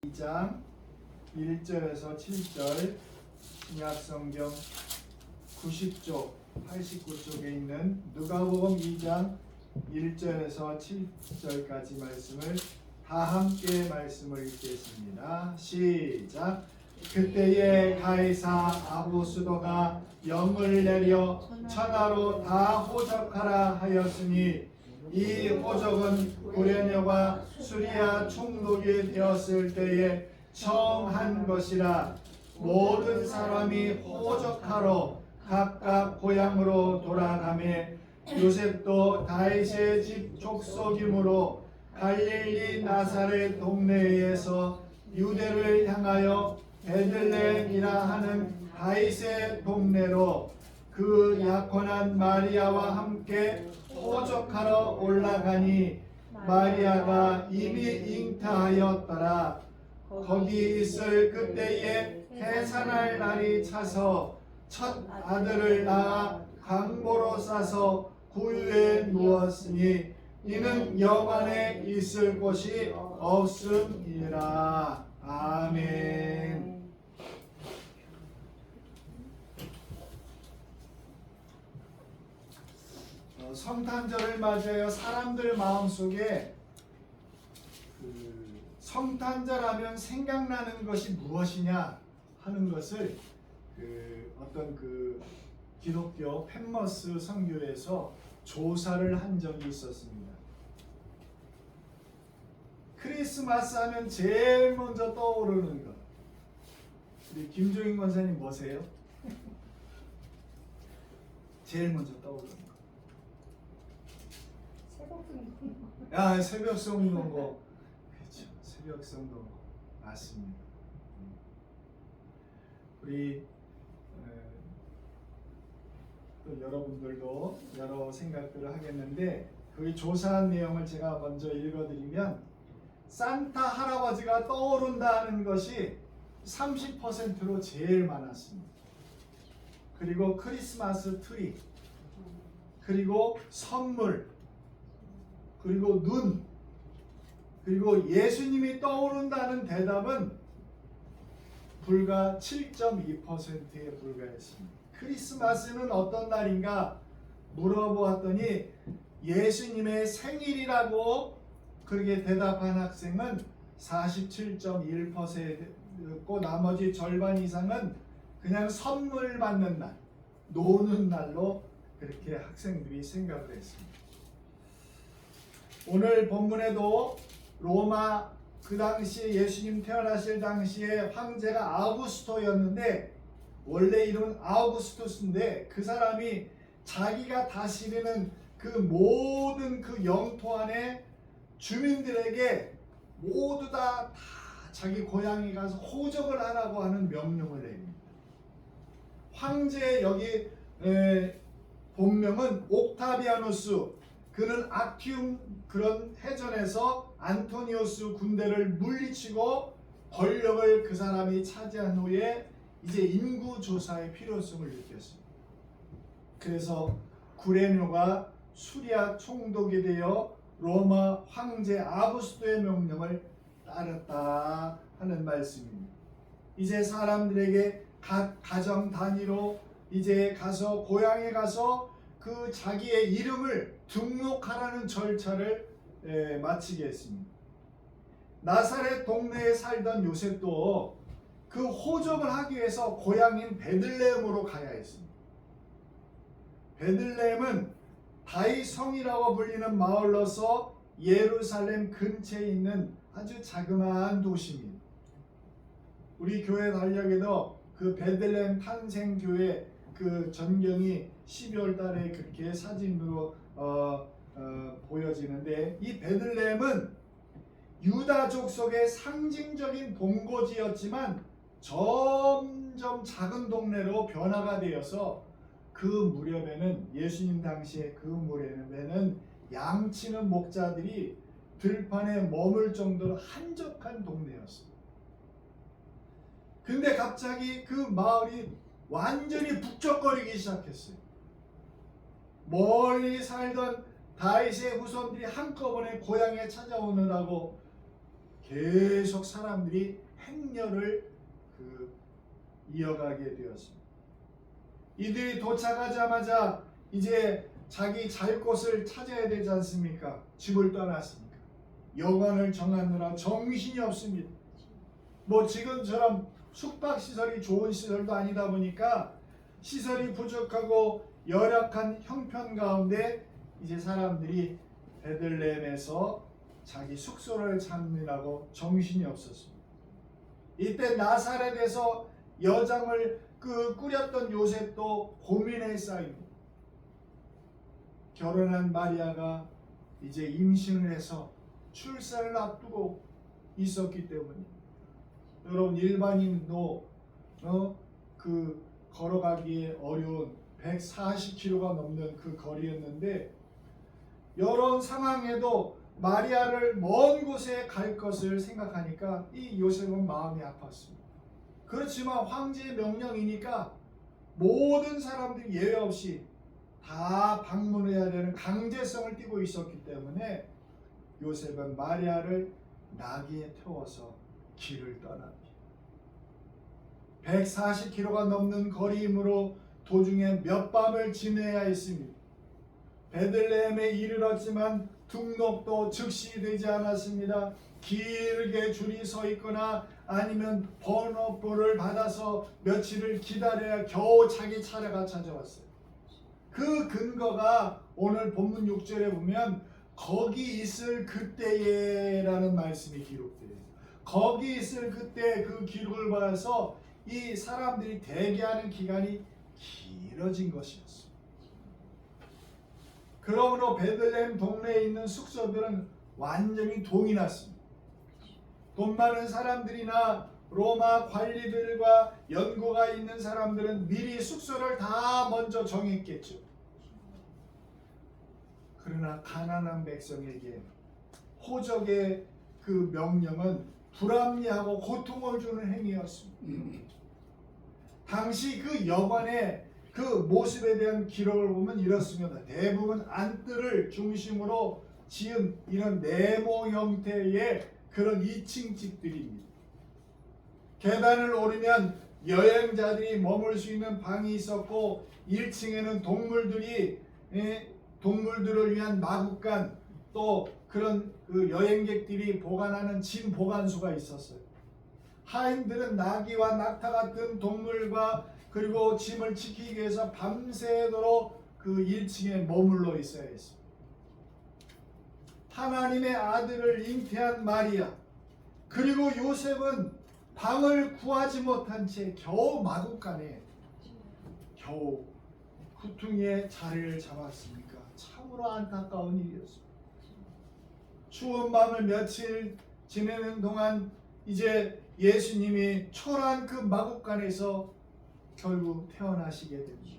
2장 1절에서 7절 신약성경 90쪽 89쪽에 있는 누가복음 2장 1절에서 7절까지 말씀을 다 함께 말씀을 읽겠습니다. 시작. 그때에 가이사 아구수도가 영을 내려 천하로 다 호적하라 하였으니 이 호적은 구레네와 수리아 총독이 되었을 때에 청한 것이라. 모든 사람이 호적하러 각각 고향으로 돌아가매 요셉도 다윗의 집 족속이므로 갈릴리 나사렛 동네에서 유대를 향하여 베들레헴이라 하는 다윗의 동네로 그 약혼한 마리아와 함께 호적하러 올라가니 마리아가 이미 잉타하였더라. 거기 있을 그때에 해산할 날이 차서 첫 아들을 낳아 강보로 싸서 구유에 누웠으니 이는 영안에 있을 곳이 없음이라. 아멘. 성탄절을 맞이하여 사람들 마음속에 성탄절하면 생각나는 것이 무엇이냐 하는 것을 어떤 기독교 펜머스 선교에서 조사를 한 적이 있었습니다. 크리스마스 하면 제일 먼저 떠오르는 것, 우리 김종인 권사님 뭐세요? 제일 먼저 떠오르는 것. 새벽 성동거. 그렇죠. 새벽 성동거 맞습니다. 우리 또 여러분들도 여러 생각들을 하겠는데 그 조사한 내용을 제가 먼저 읽어드리면 산타 할아버지가 떠오른다는 것이 30%로 제일 많았습니다. 그리고 크리스마스 트리, 그리고 선물, 그리고 눈, 그리고 예수님이 떠오른다는 대답은 불과 7.2%에 불과했습니다. 크리스마스는 어떤 날인가 물어보았더니 예수님의 생일이라고 그렇게 대답한 학생은 47.1%였고 나머지 절반 이상은 그냥 선물 받는 날, 노는 날로 그렇게 학생들이 생각을 했습니다. 오늘 본문에도 로마 그 당시에 예수님 태어나실 당시에 황제가 아우구스토였는데 원래 이름은 아우구스투스인데 그 사람이 자기가 다스리는 그 모든 그 영토 안에 주민들에게 모두 다 자기 고향에 가서 호적을 하라고 하는 명령을 내립니다. 황제 여기 본명은 옥타비아누스. 그는 악티움 그런 해전에서 안토니우스 군대를 물리치고 권력을 그 사람이 차지한 후에 이제 인구 조사의 필요성을 느꼈습니다. 그래서 구레네가 수리아 총독이 되어 로마 황제 아구스토의 명령을 따랐다 하는 말씀입니다. 이제 사람들에게 각 가정 단위로 이제 가서 고향에 가서 그 자기의 이름을 등록하라는 절차를 마치게 했습니다. 나사렛 동네에 살던 요셉도 그 호적을 하기 위해서 고향인 베들레헴으로 가야 했습니다. 베들레헴은 다윗 성이라고 불리는 마을로서 예루살렘 근처에 있는 아주 자그마한 도시입니다. 우리 교회 달력에도 그 베들레헴 탄생교회 그 전경이 12월 달에 그렇게 사진으로 보여지는데 이 베들레헴은 유다족 속의 상징적인 본거지였지만 점점 작은 동네로 변화가 되어서 그 무렵에는 예수님 당시에 그 무렵에는 양치는 목자들이 들판에 머물 정도로 한적한 동네였습니다. 근데 갑자기 그 마을이 완전히 북적거리기 시작했어요. 멀리 살던 다윗의 후손들이 한꺼번에 고향에 찾아오느라고 계속 사람들이 행렬을 이어가게 되었습니다. 이들이 도착하자마자 이제 자기 잘 곳을 찾아야 되지 않습니까? 집을 떠났으니까. 여관을 정하느라 정신이 없습니다. 뭐 지금처럼 숙박시설이 좋은 시설도 아니다 보니까 시설이 부족하고 열악한 형편 가운데 이제 사람들이 베들레헴에서 자기 숙소를 찾느라고 정신이 없었습니다. 이때 나사렛에서 여장을 꾸렸던 요셉도 고민에 쌓입니다. 결혼한 마리아가 이제 임신을 해서 출산을 앞두고 있었기 때문에 여러분 일반인도 걸어가기에 어려운 140km가 넘는 그 거리였는데 이런 상황에도 마리아를 먼 곳에 갈 것을 생각하니까 이 요셉은 마음이 아팠습니다. 그렇지만 황제의 명령이니까 모든 사람들이 예외 없이 다 방문해야 되는 강제성을 띠고 있었기 때문에 요셉은 마리아를 나귀에 태워서 길을 떠납니다. 140km가 넘는 거리이므로 도중에 몇 밤을 지내야 했습니다. 베들레헴에 이르렀지만 등록도 즉시 되지 않았습니다. 길게 줄이 서 있거나 아니면 번호표를 받아서 며칠을 기다려야 겨우 자기 차례가 찾아왔어요. 그 근거가 오늘 본문 6절에 보면 거기 있을 그때에 라는 말씀이 기록되어 있어요. 거기 있을 그때 그 기록을 봐서 이 사람들이 대기하는 기간이 길어진 것이었습니다. 그러므로 베들레헴 동네에 있는 숙소들은 완전히 동이 났습니다. 돈 많은 사람들이나 로마 관리들과 연고가 있는 사람들은 미리 숙소를 다 먼저 정했겠죠. 그러나 가난한 백성에게 호적의 그 명령은 불합리하고 고통을 주는 행위였습니다. 당시 그 여관의 그 모습에 대한 기록을 보면 이렇습니다. 대부분 안뜰을 중심으로 지은 이런 네모 형태의 그런 2층 집들입니다. 계단을 오르면 여행자들이 머물 수 있는 방이 있었고 1층에는 동물들을 위한 마구간 또 그런 그 여행객들이 보관하는 짐 보관소가 있었어요. 하인들은 나귀와 낙타 같은 동물과 그리고 짐을 지키기 위해서 밤새도록 그 1층에 머물러 있어야 했습니다. 하나님의 아들을 잉태한 마리아 그리고 요셉은 방을 구하지 못한 채 겨우 마구간에 겨우 후퉁이에 자리를 잡았으니까 참으로 안타까운 일이었습니다. 추운 밤을 며칠 지내는 동안 이제 예수님이 초라한 그 마구간에서 결국 태어나시게 됩니다.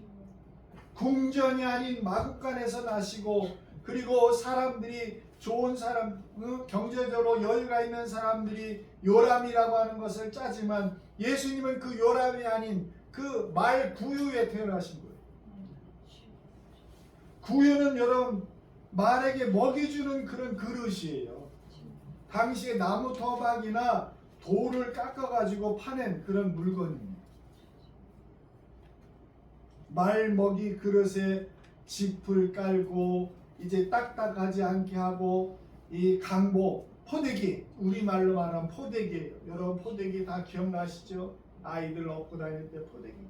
궁전이 아닌 마구간에서 나시고 그리고 사람들이 좋은 사람, 경제적으로 여유가 있는 사람들이 요람이라고 하는 것을 짜지만 예수님은 그 요람이 아닌 그 말 구유에 태어나신 거예요. 구유는 여러분 말에게 먹이 주는 그런 그릇이에요. 당시에 나무 토막이나 돌을 깎아가지고 파낸 그런 물건입니다. 말 먹이 그릇에 짚을 깔고 이제 딱딱하지 않게 하고 이 강보, 포대기, 우리말로 말하면 포대기예요. 여러분 포대기 다 기억나시죠? 아이들 업고 다닐 때 포대기.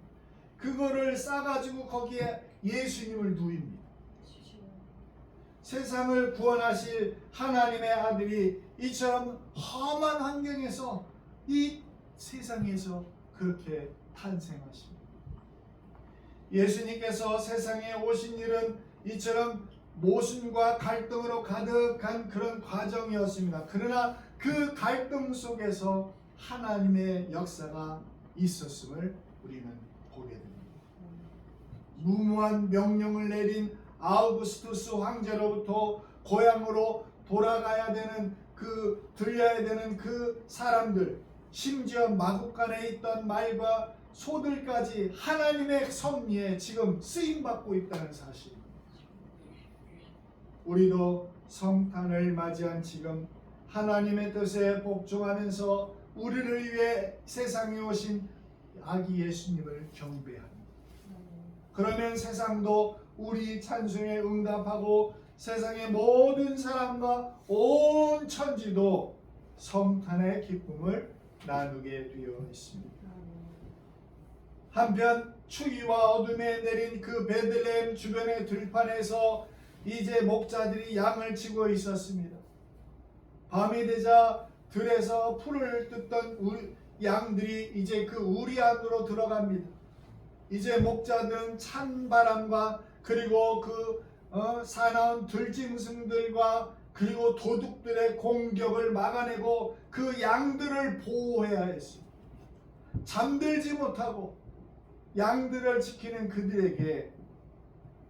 그거를 싸가지고 거기에 예수님을 누입니다. 세상을 구원하실 하나님의 아들이 이처럼 험한 환경에서 이 세상에서 그렇게 탄생하십니다. 예수님께서 세상에 오신 일은 이처럼 모순과 갈등으로 가득한 그런 과정이었습니다. 그러나 그 갈등 속에서 하나님의 역사가 있었음을 우리는 보게 됩니다. 무모한 명령을 내린 아우구스투스 황제로부터 고향으로 돌아가야 되는 들려야 되는 그 사람들, 심지어 마구간에 있던 말과 소들까지 하나님의 섭리에 지금 쓰임받고 있다는 사실. 우리도 성탄을 맞이한 지금 하나님의 뜻에 복종하면서 우리를 위해 세상에 오신 아기 예수님을 경배합니다. 그러면 세상도 우리 찬송에 응답하고 세상의 모든 사람과 온 천지도 성탄의 기쁨을 나누게 되어 있습니다. 한편 추위와 어둠에 내린 그 베들레헴 주변의 들판에서 이제 목자들이 양을 치고 있었습니다. 밤이 되자 들에서 풀을 뜯던 양들이 이제 그 우리 안으로 들어갑니다. 이제 목자들은 찬 바람과 그리고 그 사나운 들짐승들과 그리고 도둑들의 공격을 막아내고 그 양들을 보호해야 했습니다. 잠들지 못하고 양들을 지키는 그들에게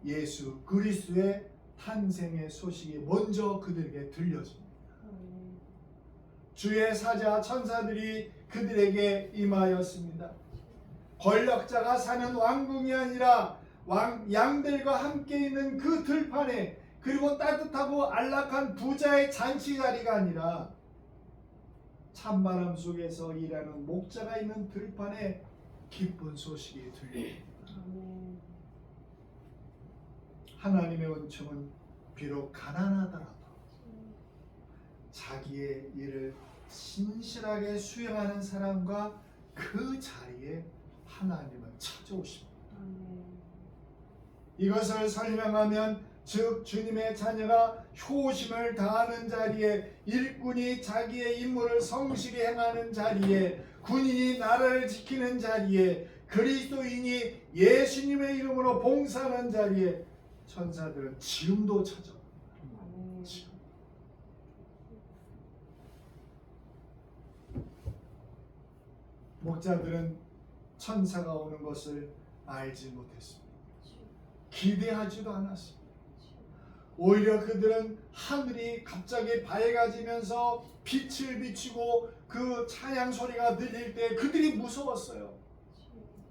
예수 그리스도의 탄생의 소식이 먼저 그들에게 들려집니다. 주의 사자 천사들이 그들에게 임하였습니다. 권력자가 사는 왕궁이 아니라 양들과 함께 있는 그 들판에, 그리고 따뜻하고 안락한 부자의 잔치 자리가 아니라 찬바람 속에서 일하는 목자가 있는 들판에 기쁜 소식이 들립니다. 하나님의 은총은 비록 가난하더라도 자기의 일을 신실하게 수행하는 사람과 그 자리에 하나님은 찾아오십니다. 이것을 설명하면 즉 주님의 자녀가 효심을 다하는 자리에, 일꾼이 자기의 임무를 성실히 행하는 자리에, 군인이 나라를 지키는 자리에, 그리스도인이 예수님의 이름으로 봉사하는 자리에 천사들은 지금도 찾아옵니다. 지금. 목자들은 천사가 오는 것을 알지 못했습니다. 기대하지도 않았습니다. 오히려 그들은 하늘이 갑자기 밝아지면서 빛을 비추고 그 찬양 소리가 들릴 때 그들이 무서웠어요.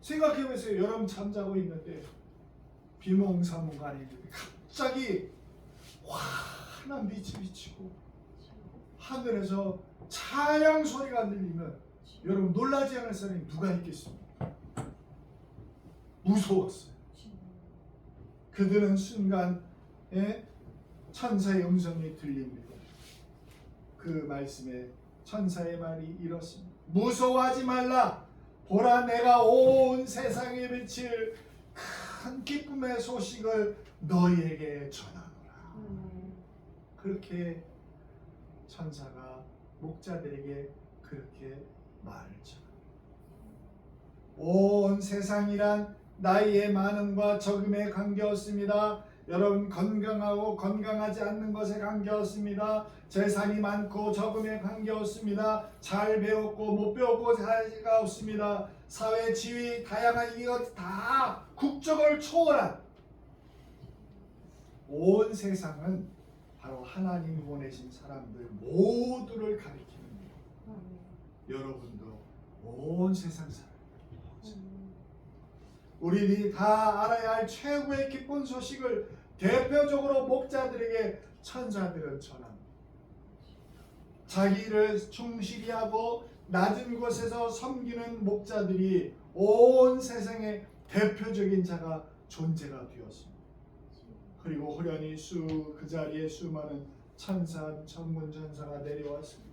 생각해보세요. 여러분 잠자고 있는데 비몽사몽간에 갑자기 환한 빛이 비치고 하늘에서 찬양 소리가 들리면 여러분 놀라지 않을 사람이 누가 있겠습니까? 무서웠어요. 그들은 순간 천사의 음성이 들립니다. 그 말씀에 천사의 말이 이렇습니다. 무서워하지 말라. 보라, 내가 온 세상에 비칠 큰 기쁨의 소식을 너희에게 전하노라. 그렇게 천사가 목자들에게 그렇게 말을 전합니다. 온 세상이란 나이의 많음과 적음에 관계없습니다. 여러분, 건강하고 건강하지 않는 것에 관계없습니다. 재산이 많고 적음에 관계없습니다. 잘 배웠고 못 배웠고 사이가 없습니다. 사회 지위 다양한 이것 다 국적을 초월한 온 세상은 바로 하나님이 보내신 사람들 모두를 가리키는 거예요. 여러분도 온 세상 사람, 우리들이 다 알아야 할 최고의 기쁜 소식을 대표적으로 목자들에게 천사들은 전합니다. 자기 일을 충실히 하고 낮은 곳에서 섬기는 목자들이 온 세상의 대표적인 자가 존재가 되었습니다. 그리고 호련히 그 자리에 수많은 천사, 천군 천사가 내려왔습니다.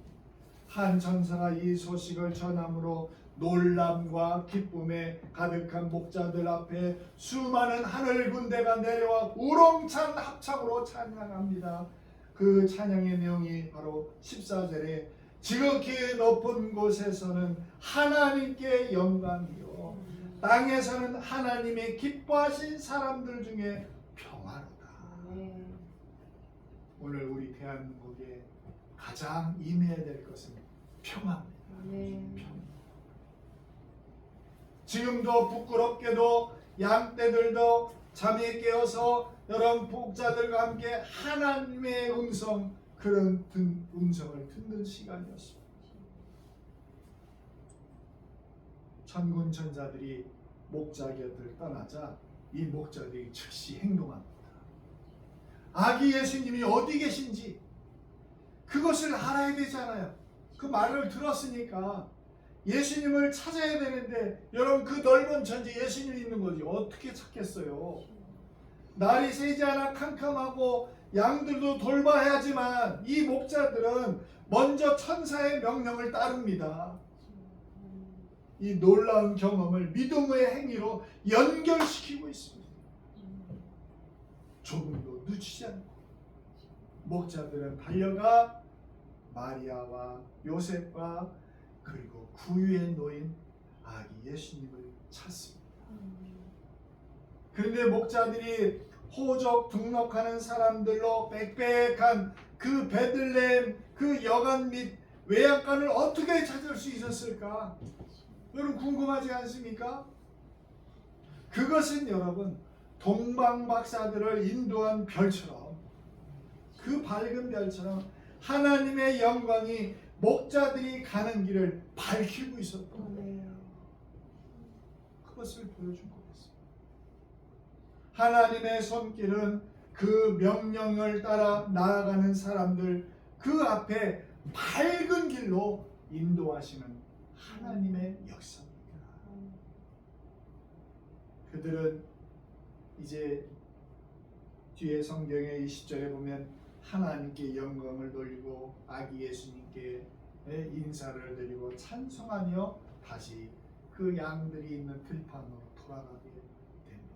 한 천사가 이 소식을 전함으로 놀람과 기쁨에 가득한 목자들 앞에 수많은 하늘 군대가 내려와 우렁찬 합창으로 찬양합니다. 그 찬양의 내용이 바로 14절에 지극히 높은 곳에서는 하나님께 영광이요, 땅에서는 하나님의 기뻐하신 사람들 중에 평화로다. 오늘 우리 대한민국에 가장 임해야 될 것은 평화입니다. 평화. 지금도 부끄럽게도 양떼들도 잠이 깨어서 여러분 목자들과 함께 하나님의 음성, 그런 음성을 듣는 시간이었습니다. 천군 천사들이 목자 곁을 떠나자 이 목자들이 즉시 행동합니다. 아기 예수님이 어디 계신지, 그것을 알아야 되잖아요. 그 말을 들었으니까 예수님을 찾아야 되는데 여러분 그 넓은 천지 예수님이 있는 거지 어떻게 찾겠어요? 날이 새지 않아 캄캄하고 양들도 돌봐야 하지만 이 목자들은 먼저 천사의 명령을 따릅니다. 이 놀라운 경험을 믿음의 행위로 연결시키고 있습니다. 조금도 늦추지 않고 목자들은 달려가 마리아와 요셉과 그리고 구유에 놓인 아기 예수님을 찾습니다. 그런데 목자들이 호적 등록하는 사람들로 빽빽한 그 베들레헴 그 여관 및 외양간을 어떻게 찾을 수 있었을까? 여러분 궁금하지 않습니까? 그것은 여러분 동방박사들을 인도한 별처럼 그 밝은 별처럼 하나님의 영광이 목자들이 가는 길을 밝히고 있었던 거예요. 그것을 보여준 거였어요. 하나님의 손길은 그 명령을 따라 나아가는 사람들 그 앞에 밝은 길로 인도하시는 하나님의 역사입니다. 그들은 이제 뒤에 성경의 20절에 보면 하나님께 영광을 돌리고 아기 예수님께 인사를 드리고 찬송하며 다시 그 양들이 있는 들판으로 돌아가게 됩니다.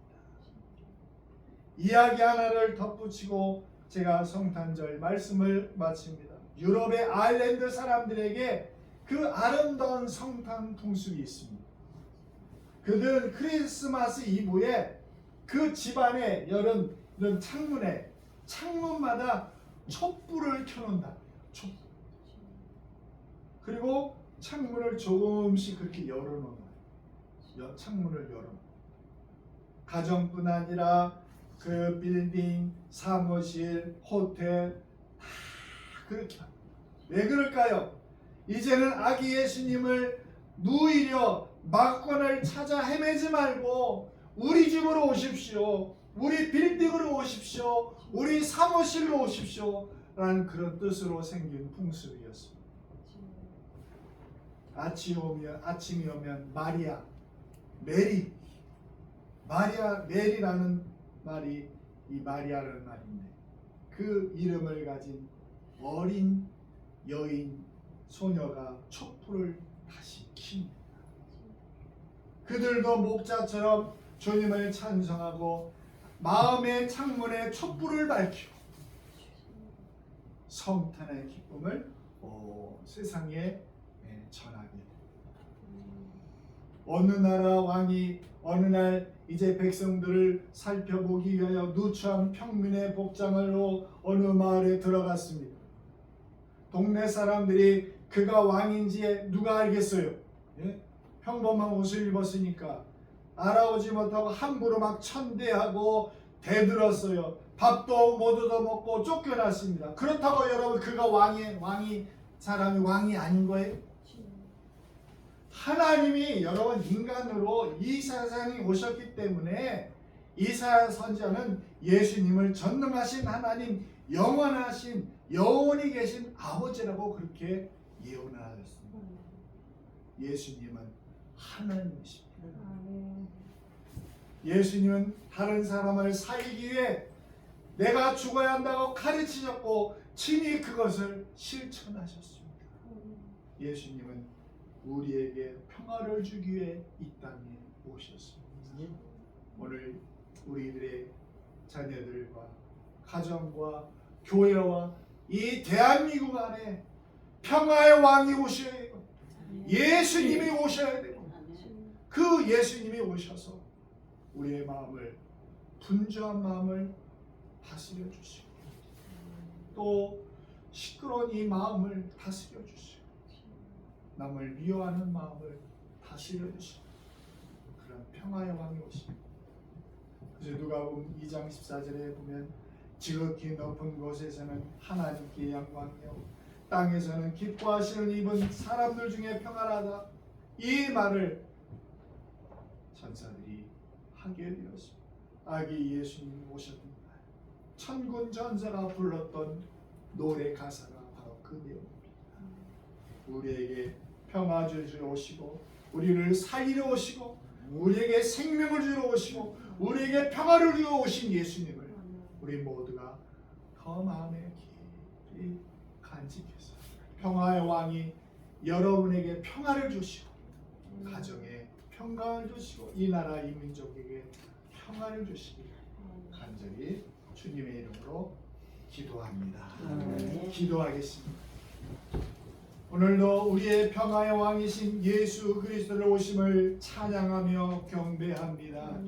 이야기 하나를 덧붙이고 제가 성탄절 말씀을 마칩니다. 유럽의 아일랜드 사람들에게 그 아름다운 성탄 풍습이 있습니다. 그들은 크리스마스 이브에 그 집안에 이런 창문마다 촛불을 켜놓는다. 촛불. 그리고 창문을 조금씩 그렇게 열어놓는 거예요. 창문을 열어놓는. 가정뿐 아니라 그 빌딩, 사무실, 호텔 다 그렇게 합니다. 왜 그럴까요? 이제는 아기 예수님을 누이려 막권을 찾아 헤매지 말고 우리 집으로 오십시오. 우리 빌딩으로 오십시오. 우리 사무실로 오십시오. 라는 그런 뜻으로 생긴 풍습이었습니다. 아침이 오면 마리아, 메리라는 말이 이 마리아라는 말인데 그 이름을 가진 어린 여인 소녀가 촛불을 다시 킵니다. 그들도 목자처럼 주님을 찬송하고 마음의 창문에 촛불을 밝히고 성탄의 기쁨을 세상에 전하게 됩니다. 어느 나라 왕이 어느 날 이제 백성들을 살펴보기 위하여 누추한 평민의 복장으로 어느 마을에 들어갔습니다. 동네 사람들이 그가 왕인지 누가 알겠어요? 평범한 옷을 입었으니까 알아오지 못하고 함부로 막 천대하고 대들었어요. 밥도 못 얻어먹고 쫓겨났습니다. 그렇다고 여러분 그가 사람이 왕이 아닌 거예요? 하나님이 여러분 인간으로 이 세상에 오셨기 때문에 이사야 선지자는 예수님을 전능하신 하나님, 영원하신 영원히 계신 아버지라고 그렇게 예언을 하셨습니다. 예수님은 하나님이십니다. 예수님은 다른 사람을 살리기 위해 내가 죽어야 한다고 가르치셨고 친히 그것을 실천하셨습니다. 예수님은 우리에게 평화를 주기 위해 이 땅에 오셨습니다. 오늘 우리들의 자녀들과 가정과 교회와 이 대한민국 안에 평화의 왕이 오셔야 해요. 예수님이 오셔야 돼요. 그 예수님이 오셔서 우리의 마음을 분주한 마음을 다스려 주시고 또 시끄러운 이 마음을 다스려 주시고 남을 미워하는 마음을 다스려 주시고 그런 평화의 왕이 오십니다. 그래서 누가복음 2장 14절에 보면 지극히 높은 곳에서는 하나님께 영광이요 땅에서는 기뻐하시는 입은 사람들 중에 평안하다. 이 말을 천사들이 하게 되었습니다. 아기 예수님이 오셨던 날 천군 전사가 불렀던 노래 가사가 바로 그 그 내용입니다. 우리에게 평화 주시러 오시고 우리를 살리러 오시고 우리에게 생명을 주러 오시고 우리에게 평화를 주러 오신 예수님을 우리 모두가 더 마음에 깊이 간직해서 평화의 왕이 여러분에게 평화를 주시고 가정에 평강을 주시고 이 나라 이 민족에게 평화를 주시기를 간절히 주님의 이름으로 기도합니다. 기도하겠습니다. 오늘도 우리의 평화의 왕이신 예수 그리스도를 오심을 찬양하며 경배합니다.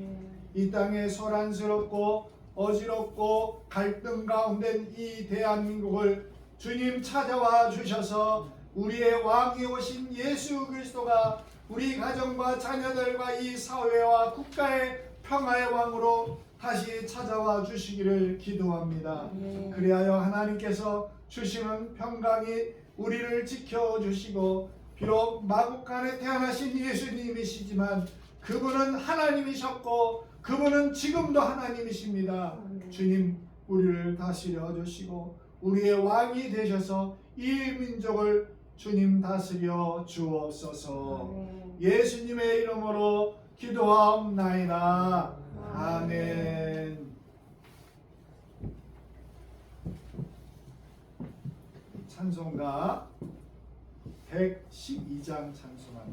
이 땅에 소란스럽고 어지럽고 갈등 가운데 이 대한민국을 주님 찾아와 주셔서 우리의 왕이 오신 예수 그리스도가 우리 가정과 자녀들과 이 사회와 국가의 평화의 왕으로 다시 찾아와 주시기를 기도합니다. 그리하여 하나님께서 주시는 평강이 우리를 지켜주시고 비록 마국간에 태어나신 예수님이시지만 그분은 하나님이셨고 그분은 지금도 하나님이십니다. 주님 우리를 다스려 주시고 우리의 왕이 되셔서 이 민족을 주님 다스려 주옵소서. 예수님의 이름으로 기도하옵나이다. 아멘. 찬송가 112장 찬송합니다.